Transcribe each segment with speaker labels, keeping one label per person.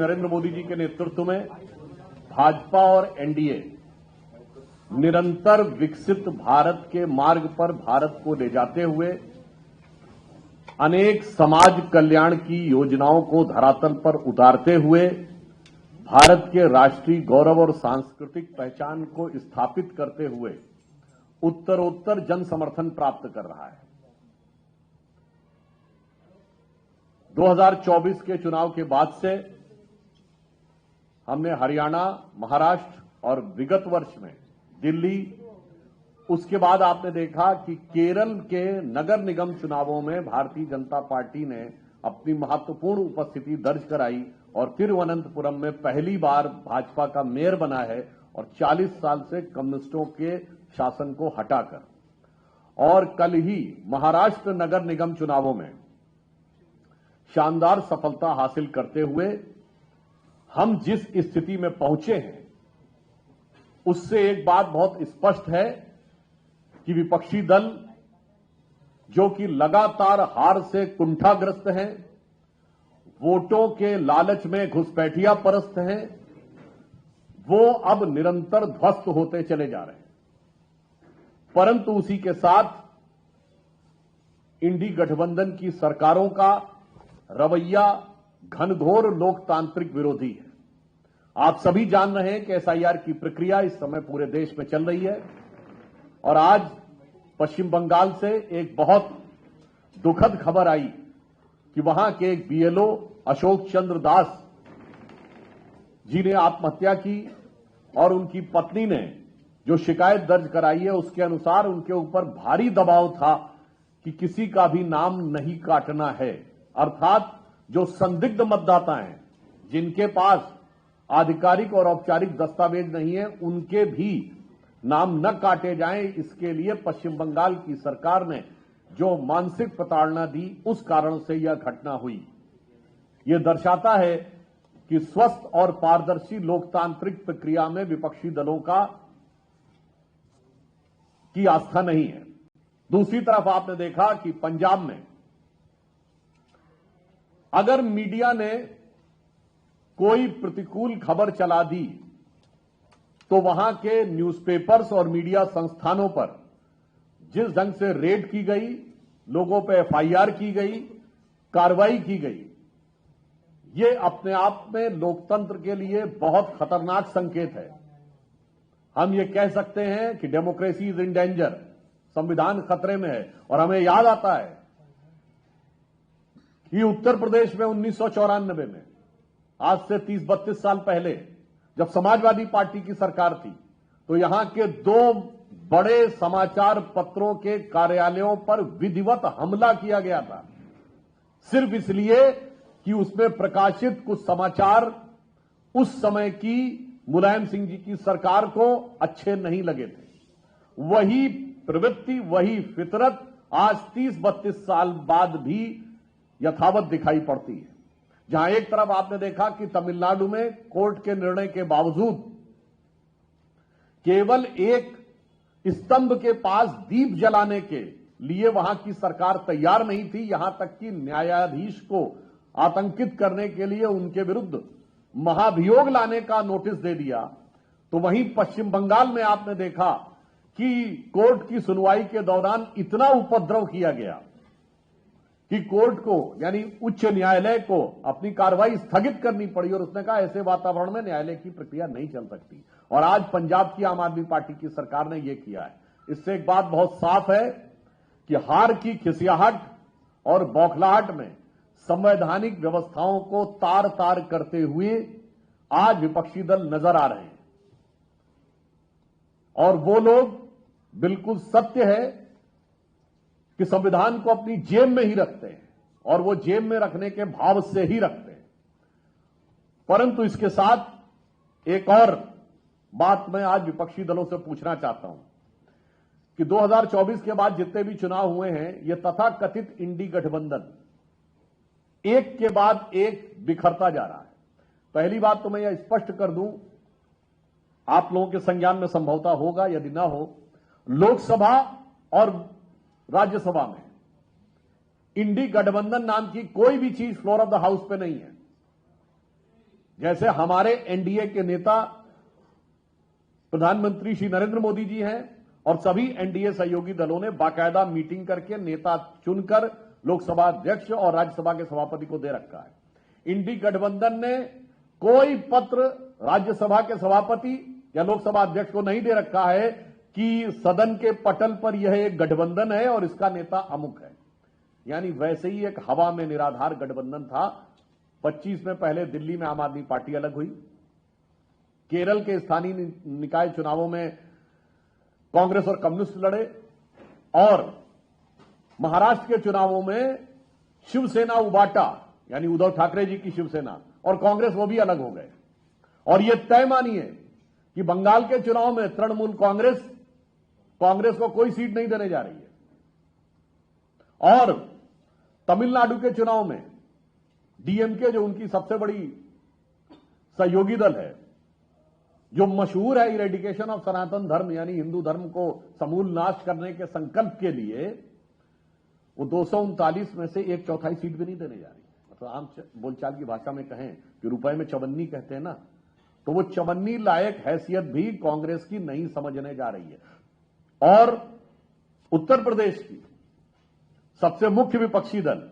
Speaker 1: नरेंद्र मोदी जी के नेतृत्व में भाजपा और एनडीए निरंतर विकसित भारत के मार्ग पर भारत को ले जाते हुए अनेक समाज कल्याण की योजनाओं को धरातल पर उतारते हुए भारत के राष्ट्रीय गौरव और सांस्कृतिक पहचान को स्थापित करते हुए उत्तरोत्तर जन समर्थन प्राप्त कर रहा है। 2024 के चुनाव के बाद से हमने हरियाणा, महाराष्ट्र और विगत वर्ष में दिल्ली, उसके बाद आपने देखा कि केरल के नगर निगम चुनावों में भारतीय जनता पार्टी ने अपनी महत्वपूर्ण उपस्थिति दर्ज कराई और तिरुवनंतपुरम में पहली बार भाजपा का मेयर बना है और 40 साल से कम्युनिस्टों के शासन को हटाकर। और कल ही महाराष्ट्र नगर निगम चुनावों में शानदार सफलता हासिल करते हुए हम जिस स्थिति में पहुंचे हैं उससे एक बात बहुत स्पष्ट है कि विपक्षी दल जो कि लगातार हार से कुंठाग्रस्त हैं, वोटों के लालच में घुसपैठिया परस्त हैं, वो अब निरंतर ध्वस्त होते चले जा रहे हैं। परंतु उसी के साथ इंडी गठबंधन की सरकारों का रवैया घनघोर लोकतांत्रिक विरोधी है। आप सभी जान रहे हैं कि एसआईआर की प्रक्रिया इस समय पूरे देश में चल रही है और आज पश्चिम बंगाल से एक बहुत दुखद खबर आई कि वहां के एक बीएलओ अशोक चंद्र दास जी ने आत्महत्या की और उनकी पत्नी ने जो शिकायत दर्ज कराई है उसके अनुसार उनके ऊपर भारी दबाव था कि किसी का भी नाम नहीं काटना है, अर्थात जो संदिग्ध मतदाता हैं जिनके पास आधिकारिक और औपचारिक दस्तावेज नहीं है उनके भी नाम न काटे जाएं। इसके लिए पश्चिम बंगाल की सरकार ने जो मानसिक प्रताड़ना दी उस कारण से यह घटना हुई। यह दर्शाता है कि स्वस्थ और पारदर्शी लोकतांत्रिक प्रक्रिया में विपक्षी दलों की आस्था नहीं है। दूसरी तरफ आपने देखा कि पंजाब में अगर मीडिया ने कोई प्रतिकूल खबर चला दी तो वहां के न्यूज़पेपर्स और मीडिया संस्थानों पर जिस ढंग से रेड की गई, लोगों पर एफआईआर की गई, कार्रवाई की गई, ये अपने आप में लोकतंत्र के लिए बहुत खतरनाक संकेत है। हम ये कह सकते हैं कि डेमोक्रेसी इज इन डेंजर, संविधान खतरे में है। और हमें याद आता है कि उत्तर प्रदेश में 1994 में, आज से 30-32 साल पहले, जब समाजवादी पार्टी की सरकार थी तो यहां के 2 बड़े समाचार पत्रों के कार्यालयों पर विधिवत हमला किया गया था, सिर्फ इसलिए कि उसमें प्रकाशित कुछ समाचार उस समय की मुलायम सिंह जी की सरकार को अच्छे नहीं लगे थे। वही प्रवृत्ति, वही फितरत आज 30-32 साल बाद भी यथावत दिखाई पड़ती है। जहां एक तरफ आपने देखा कि तमिलनाडु में कोर्ट के निर्णय के बावजूद केवल एक स्तंभ के पास दीप जलाने के लिए वहां की सरकार तैयार नहीं थी, यहां तक कि न्यायाधीश को आतंकित करने के लिए उनके विरुद्ध महाभियोग लाने का नोटिस दे दिया। तो वहीं पश्चिम बंगाल में आपने देखा कि कोर्ट की सुनवाई के दौरान इतना उपद्रव किया गया कि कोर्ट को, यानी उच्च न्यायालय को, अपनी कार्रवाई स्थगित करनी पड़ी और उसने कहा ऐसे वातावरण में न्यायालय की प्रक्रिया नहीं चल सकती। और आज पंजाब की आम आदमी पार्टी की सरकार ने यह किया है। इससे एक बात बहुत साफ है कि हार की खिसियाहट और बौखलाहट में संवैधानिक व्यवस्थाओं को तार तार करते हुए आज विपक्षी दल नजर आ रहे हैं। और वो लोग, बिल्कुल सत्य है कि संविधान को अपनी जेब में ही रखते हैं और वो जेब में रखने के भाव से ही रखते हैं। परंतु इसके साथ एक और बात मैं आज विपक्षी दलों से पूछना चाहता हूं कि 2024 के बाद जितने भी चुनाव हुए हैं, ये तथाकथित इंडी गठबंधन एक के बाद एक बिखरता जा रहा है। पहली बात तो मैं यह स्पष्ट कर दूं, आप लोगों के संज्ञान में संभवतः होगा, यदि ना हो, लोकसभा और राज्यसभा में इंडी गठबंधन नाम की कोई भी चीज फ्लोर ऑफ द हाउस पे नहीं है। जैसे हमारे एनडीए के नेता प्रधानमंत्री श्री नरेंद्र मोदी जी हैं और सभी एनडीए सहयोगी दलों ने बाकायदा मीटिंग करके नेता चुनकर लोकसभा अध्यक्ष और राज्यसभा के सभापति को दे रखा है। इंडी गठबंधन ने कोई पत्र राज्यसभा के सभापति या लोकसभा अध्यक्ष को नहीं दे रखा है कि सदन के पटल पर यह एक गठबंधन है और इसका नेता अमुक है। यानी वैसे ही एक हवा में निराधार गठबंधन था। 25 में पहले दिल्ली में आम आदमी पार्टी अलग हुई, केरल के स्थानीय निकाय चुनावों में कांग्रेस और कम्युनिस्ट लड़े और महाराष्ट्र के चुनावों में शिवसेना उबाटा यानी उद्धव ठाकरे जी की शिवसेना और कांग्रेस वो भी अलग हो गए। और यह तय मानिए कि बंगाल के चुनाव में तृणमूल कांग्रेस को कोई सीट नहीं देने जा रही है और तमिलनाडु के चुनाव में डीएमके जो उनकी सबसे बड़ी सहयोगी दल है, जो मशहूर है इरेडिकेशन ऑफ सनातन धर्म यानी हिंदू धर्म को समूल नाश करने के संकल्प के लिए, वो 239 में से 1/4 सीट भी नहीं देने जा रही। मतलब आम बोलचाल की भाषा में कहें कि रुपए में चवन्नी कहते हैं ना, तो वो चवन्नी लायक हैसियत भी कांग्रेस की नहीं समझने जा रही है। और उत्तर प्रदेश की सबसे मुख्य विपक्षी दल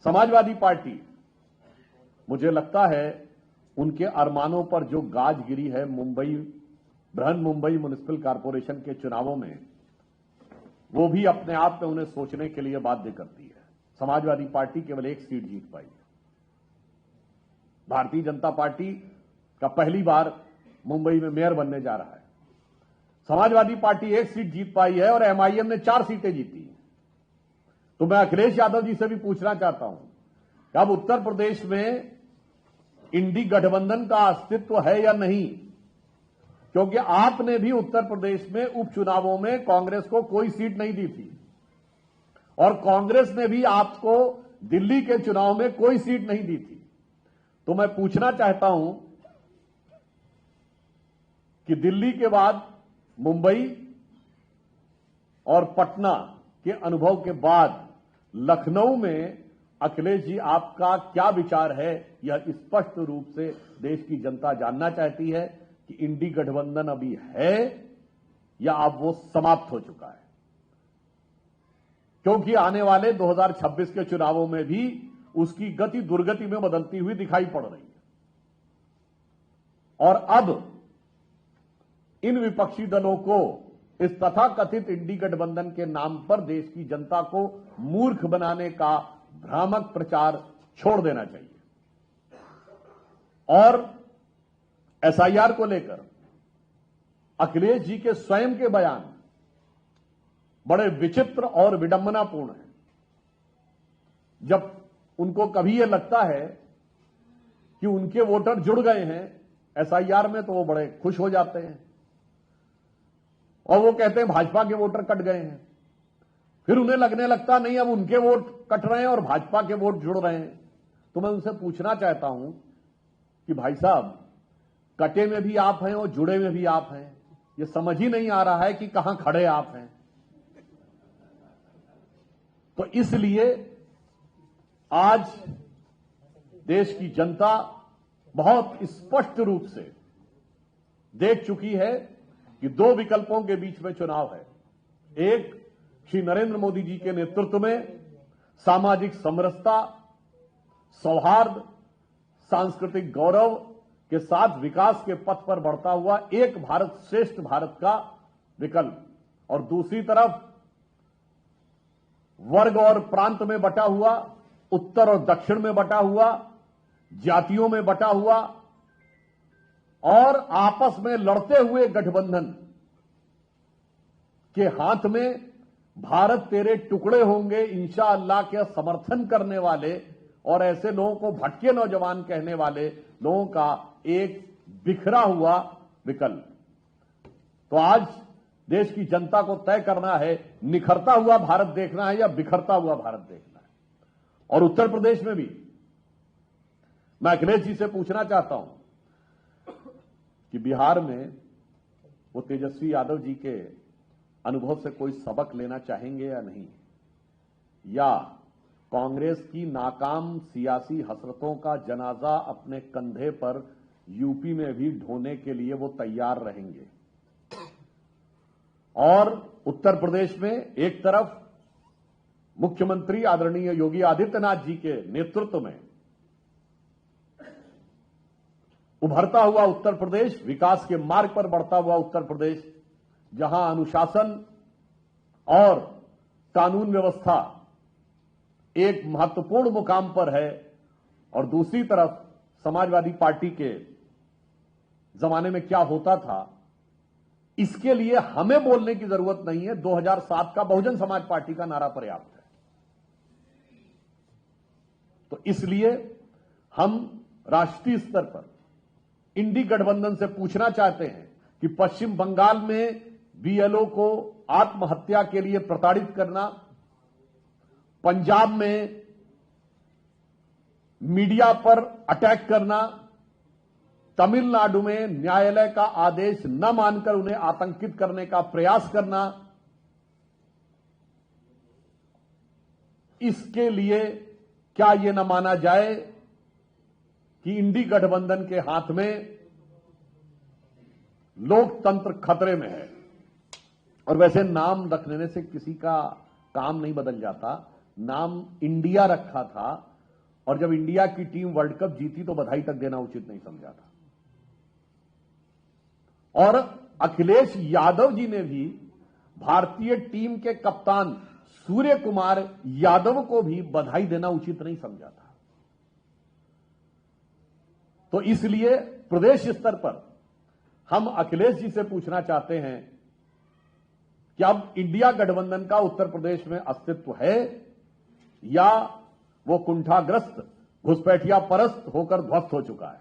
Speaker 1: समाजवादी पार्टी, मुझे लगता है उनके अरमानों पर जो गाज गिरी है बृहन मुंबई म्युनिसिपल कॉर्पोरेशन के चुनावों में, वो भी अपने आप में उन्हें सोचने के लिए बाध्य करती है। समाजवादी पार्टी केवल 1 सीट जीत पाई है। भारतीय जनता पार्टी का पहली बार मुंबई में मेयर बनने जा रहा है। समाजवादी पार्टी 1 सीट जीत पाई है और एमआईएम ने 4 सीटें जीती। तो मैं अखिलेश यादव जी से भी पूछना चाहता हूं कि अब उत्तर प्रदेश में इंडी गठबंधन का अस्तित्व है या नहीं, क्योंकि आपने भी उत्तर प्रदेश में उपचुनावों में कांग्रेस को कोई सीट नहीं दी थी और कांग्रेस ने भी आपको दिल्ली के चुनाव में कोई सीट नहीं दी थी। तो मैं पूछना चाहता हूं कि दिल्ली के बाद मुंबई और पटना के अनुभव के बाद लखनऊ में अखिलेश जी आपका क्या विचार है? यह स्पष्ट रूप से देश की जनता जानना चाहती है कि इंडी गठबंधन अभी है या अब वो समाप्त हो चुका है, क्योंकि आने वाले 2026 के चुनावों में भी उसकी गति दुर्गति में बदलती हुई दिखाई पड़ रही है। और अब इन विपक्षी दलों को इस तथाकथित इंडी गठबंधन के नाम पर देश की जनता को मूर्ख बनाने का भ्रामक प्रचार छोड़ देना चाहिए। और एसआईआर को लेकर अखिलेश जी के स्वयं के बयान बड़े विचित्र और विडंबनापूर्ण हैं। जब उनको कभी यह लगता है कि उनके वोटर जुड़ गए हैं एसआईआर में, तो वो बड़े खुश हो जाते हैं और वो कहते हैं भाजपा के वोटर कट गए हैं। फिर उन्हें लगने लगता नहीं, अब उनके वोट कट रहे हैं और भाजपा के वोट जुड़ रहे हैं। तो मैं उनसे पूछना चाहता हूं कि भाई साहब, कटे में भी आप हैं और जुड़े में भी आप हैं। ये समझ ही नहीं आ रहा है कि कहां खड़े आप हैं। तो इसलिए आज देश की जनता बहुत स्पष्ट रूप से देख चुकी है कि 2 विकल्पों के बीच में चुनाव है। एक, श्री नरेंद्र मोदी जी के नेतृत्व में सामाजिक समरसता, सौहार्द, सांस्कृतिक गौरव के साथ विकास के पथ पर बढ़ता हुआ एक भारत श्रेष्ठ भारत का विकल्प, और दूसरी तरफ वर्ग और प्रांत में बटा हुआ, उत्तर और दक्षिण में बटा हुआ, जातियों में बटा हुआ और आपस में लड़ते हुए गठबंधन के हाथ में भारत तेरे टुकड़े होंगे इंशाअल्लाह के समर्थन करने वाले और ऐसे लोगों को भटके नौजवान कहने वाले लोगों का एक बिखरा हुआ विकल्प। तो आज देश की जनता को तय करना है, निखरता हुआ भारत देखना है या बिखरता हुआ भारत देखना है। और उत्तर प्रदेश में भी मैं अखिलेश जी से पूछना चाहता हूं कि बिहार में वो तेजस्वी यादव जी के अनुभव से कोई सबक लेना चाहेंगे या नहीं, या कांग्रेस की नाकाम सियासी हसरतों का जनाजा अपने कंधे पर यूपी में भी ढोने के लिए वो तैयार रहेंगे। और उत्तर प्रदेश में एक तरफ मुख्यमंत्री आदरणीय योगी आदित्यनाथ जी के नेतृत्व में उभरता हुआ उत्तर प्रदेश, विकास के मार्ग पर बढ़ता हुआ उत्तर प्रदेश, जहां अनुशासन और कानून व्यवस्था एक महत्वपूर्ण मुकाम पर है, और दूसरी तरफ समाजवादी पार्टी के जमाने में क्या होता था, इसके लिए हमें बोलने की जरूरत नहीं है। 2007 का बहुजन समाज पार्टी का नारा पर्याप्त है। तो इसलिए हम राष्ट्रीय स्तर पर इंडी गठबंधन से पूछना चाहते हैं कि पश्चिम बंगाल में बीएलओ को आत्महत्या के लिए प्रताड़ित करना, पंजाब में मीडिया पर अटैक करना, तमिलनाडु में न्यायालय का आदेश न मानकर उन्हें आतंकित करने का प्रयास करना, इसके लिए क्या यह न माना जाए कि इंडी गठबंधन के हाथ में लोकतंत्र खतरे में है। और वैसे नाम रख लेने से किसी का काम नहीं बदल जाता। नाम इंडिया रखा था, और जब इंडिया की टीम वर्ल्ड कप जीती तो बधाई तक देना उचित नहीं समझा था। और अखिलेश यादव जी ने भी भारतीय टीम के कप्तान सूर्य कुमार यादव को भी बधाई देना उचित नहीं समझा था। तो इसलिए प्रदेश स्तर पर हम अखिलेश जी से पूछना चाहते हैं कि अब इंडिया गठबंधन का उत्तर प्रदेश में अस्तित्व है, या वो कुंठाग्रस्त घुसपैठिया परस्त होकर ध्वस्त हो चुका है।